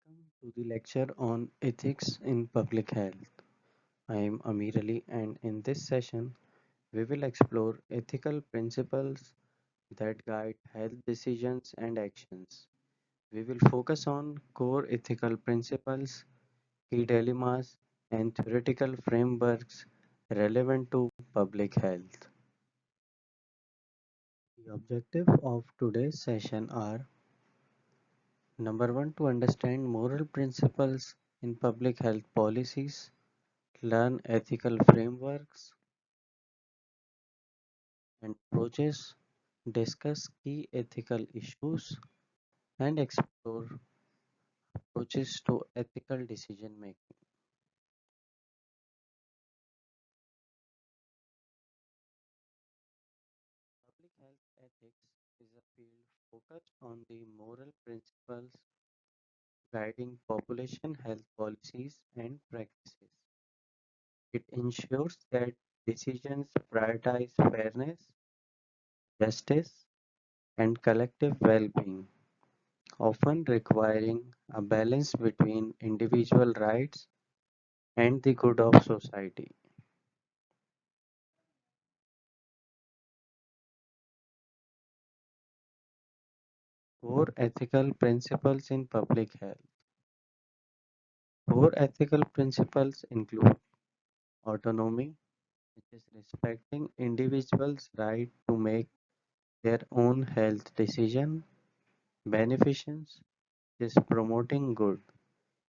Welcome to the lecture on ethics in public health. I am Ameer Ali, and in this session, we will explore ethical principles that guide health decisions and actions. We will focus on core ethical principles, key dilemmas, and theoretical frameworks relevant to public health. The objective of today's session are number one, to understand moral principles in public health policies, learn ethical frameworks and approaches, discuss key ethical issues, and explore approaches to ethical decision making. Public health ethics is a field focused on the moral principles guiding population health policies and practices. It ensures that decisions prioritize fairness, justice, and collective well being, often requiring a balance between individual rights and the good of society. Core ethical principles in public health. Core ethical principles include autonomy, which is respecting individuals' right to make their own health decision, beneficence is promoting good,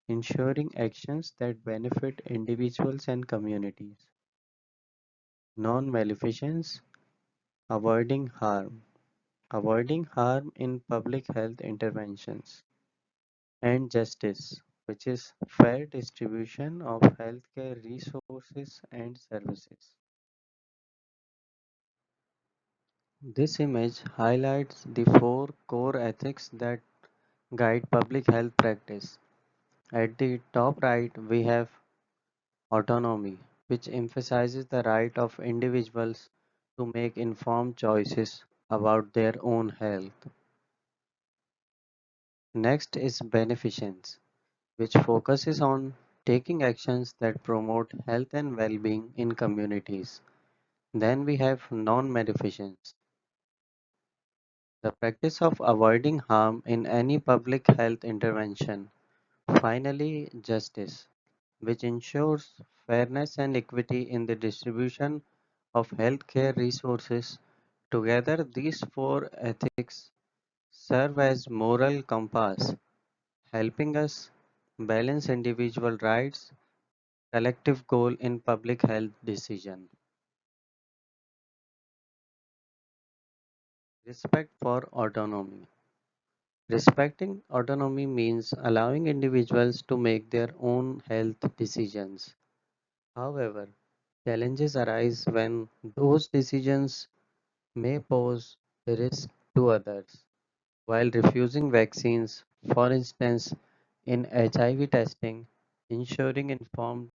ensuring actions that benefit individuals and communities, non-maleficence, avoiding harm, avoiding harm in public health interventions, and justice, which is fair distribution of healthcare resources and services. This image highlights the four core ethics that guide public health practice. At the top right, we have autonomy, which emphasizes the right of individuals to make informed choices about their own health. Next is beneficence, which focuses on taking actions that promote health and well being in communities. Then we have non maleficence, the practice of avoiding harm in any public health intervention. Finally, justice, which ensures fairness and equity in the distribution of healthcare resources. Together, these four ethics serve as moral compass, helping us balance individual rights collective goal in public health decision. Respect for autonomy. Respecting autonomy means allowing individuals to make their own health decisions. However, challenges arise when those decisions may pose risk to others. While refusing vaccines, for instance, in HIV testing, ensuring informed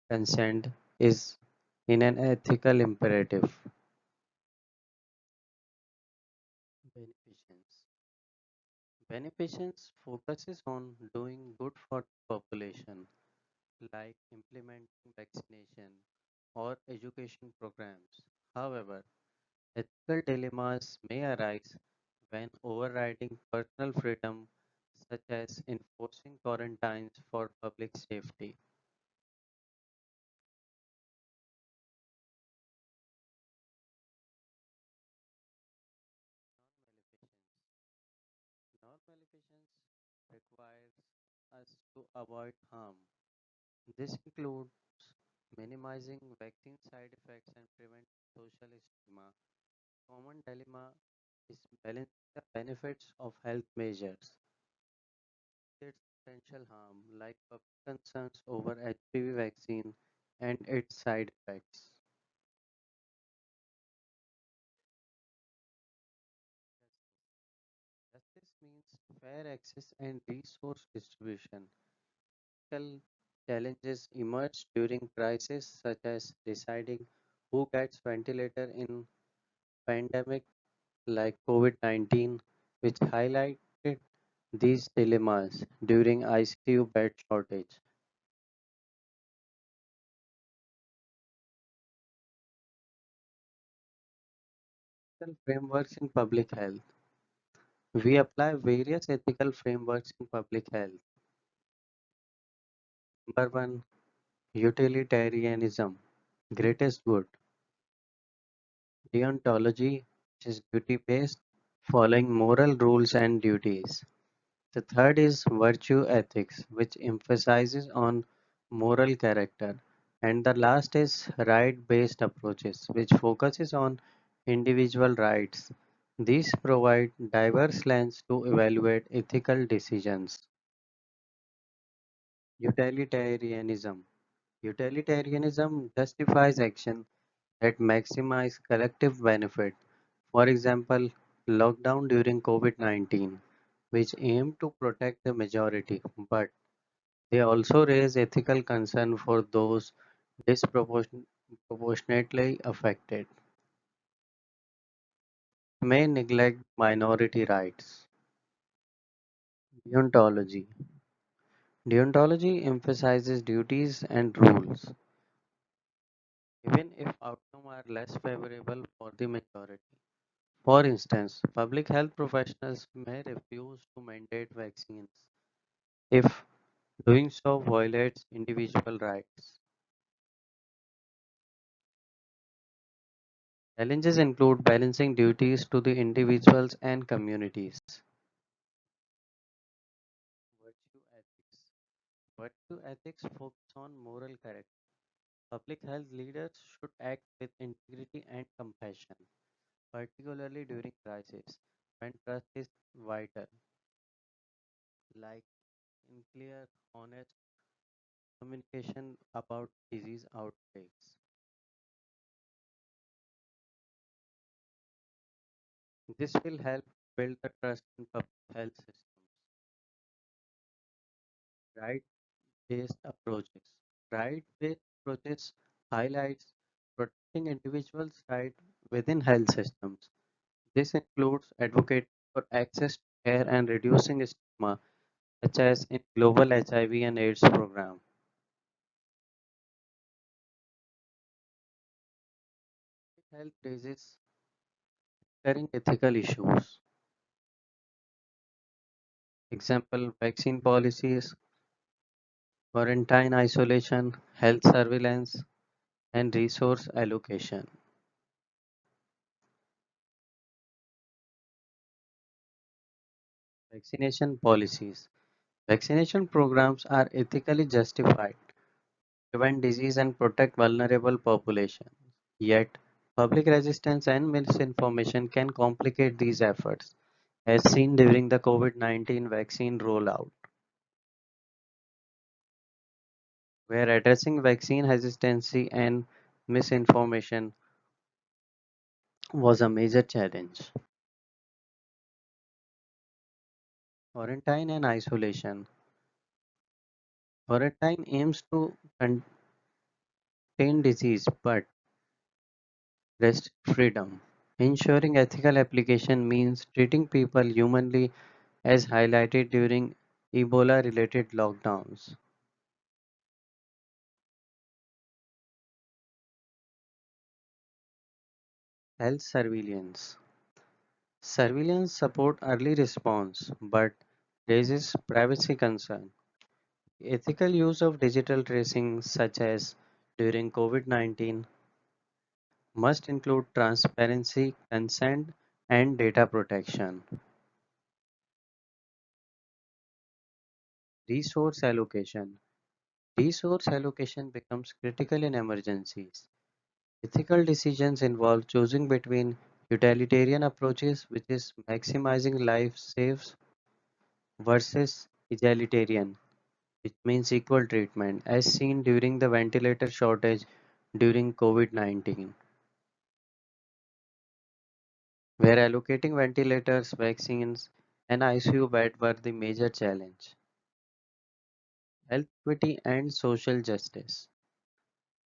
consent is in an ethical imperative. Beneficence. Beneficence focuses on doing good for the population, like implementing vaccination or education programs. However, ethical dilemmas may arise when overriding personal freedom, such as enforcing quarantines for public safety. Non-maleficence. Non-maleficence requires us to avoid harm. This includes minimizing vaccine side effects and prevent social stigma. Common dilemma is balancing the benefits of health measures with its potential harm, like public concerns over HPV vaccine and its side effects. Justice means fair access and resource distribution. Ethical challenges emerge during crises such as deciding who gets ventilator in pandemic like COVID-19, which highlighted these dilemmas during ICU bed shortage. Ethical frameworks in public health. We apply various ethical frameworks in public health. Number one, utilitarianism, greatest good. Deontology, which is duty based, following moral rules and duties. The third is virtue ethics, which emphasizes on moral character. And the last is right-based approaches, which focuses on individual rights. These provide diverse lens to evaluate ethical decisions. Utilitarianism. Utilitarianism justifies action that maximize collective benefit. For example, lockdown during COVID-19, which aimed to protect the majority, but they also raise ethical concern for those disproportionately affected, may neglect minority rights. Deontology. Deontology emphasizes duties and rules, even if outcomes are less favorable for the majority. For instance, public health professionals may refuse to mandate vaccines if doing so violates individual rights. Challenges include balancing duties to the individuals and communities. Virtue ethics. Virtue ethics focus on moral character. Public health leaders should act with integrity and compassion, particularly during crisis when trust is vital, like in clear, honest communication about disease outbreaks. This will help build the trust in public health systems. Right-based approaches. Right-based approaches highlights protecting individuals' rights within health systems. This includes advocating for access to care and reducing stigma, such as in global HIV and AIDS program. Health raises recurring ethical issues. Example, vaccine policies, quarantine isolation, health surveillance, and resource allocation. Vaccination policies. Vaccination programs are ethically justified to prevent disease and protect vulnerable populations. Yet, public resistance and misinformation can complicate these efforts, as seen during the COVID-19 vaccine rollout, where addressing vaccine hesitancy and misinformation was a major challenge. Quarantine and isolation. Quarantine aims to contain disease but restrict freedom. Ensuring ethical application means treating people humanly as highlighted during Ebola related lockdowns. Health surveillance. Surveillance support early response but raises privacy concern. Ethical use of digital tracing such as during COVID-19 must include transparency, consent, and data protection. Resource allocation. Resource allocation becomes critical in emergencies. Ethical decisions involve choosing between utilitarian approaches, which is maximizing life saves, versus egalitarian, which means equal treatment, as seen during the ventilator shortage during COVID-19, where allocating ventilators, vaccines, and ICU bed were the major challenge. Health equity and social justice.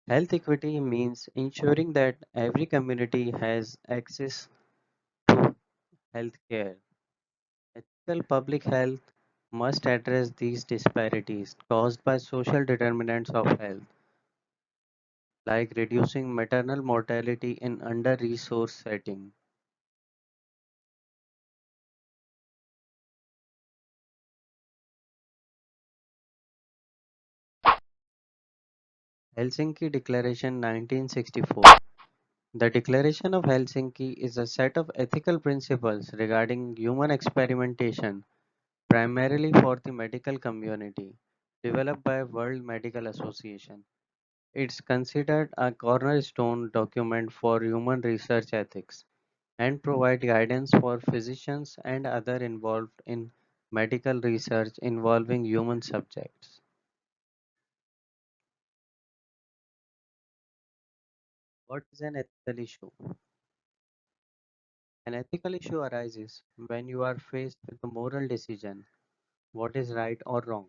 Health equity means ensuring that every community has access to health care. Ethical public health must address these disparities caused by social determinants of health, like reducing maternal mortality in under-resourced settings. Helsinki Declaration 1964. The Declaration of Helsinki is a set of ethical principles regarding human experimentation, primarily for the medical community, developed by World Medical Association. It's considered a cornerstone document for human research ethics and provide guidance for physicians and others involved in medical research involving human subjects. What is an ethical issue? An ethical issue arises when you are faced with a moral decision, what is right or wrong.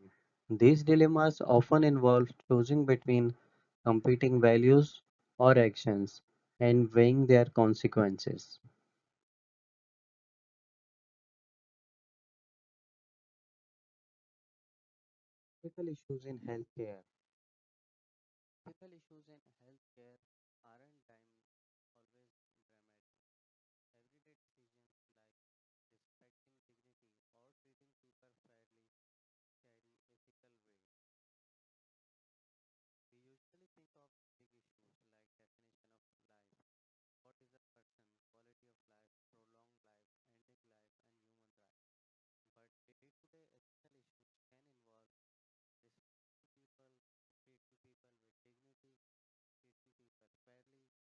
These dilemmas often involve choosing between competing values or actions and weighing their consequences. Ethical issues in healthcare. Ethical issues in healthcare aren't always dramatic. Everyday decisions like respecting dignity or treating people fairly carry ethical weight. We usually think of big issues like definition of life, what is a person, quality of life, prolonged life, ending life, and human rights. But day-to-day ethical issues can involve respecting people, treating people with dignity, treating people fairly,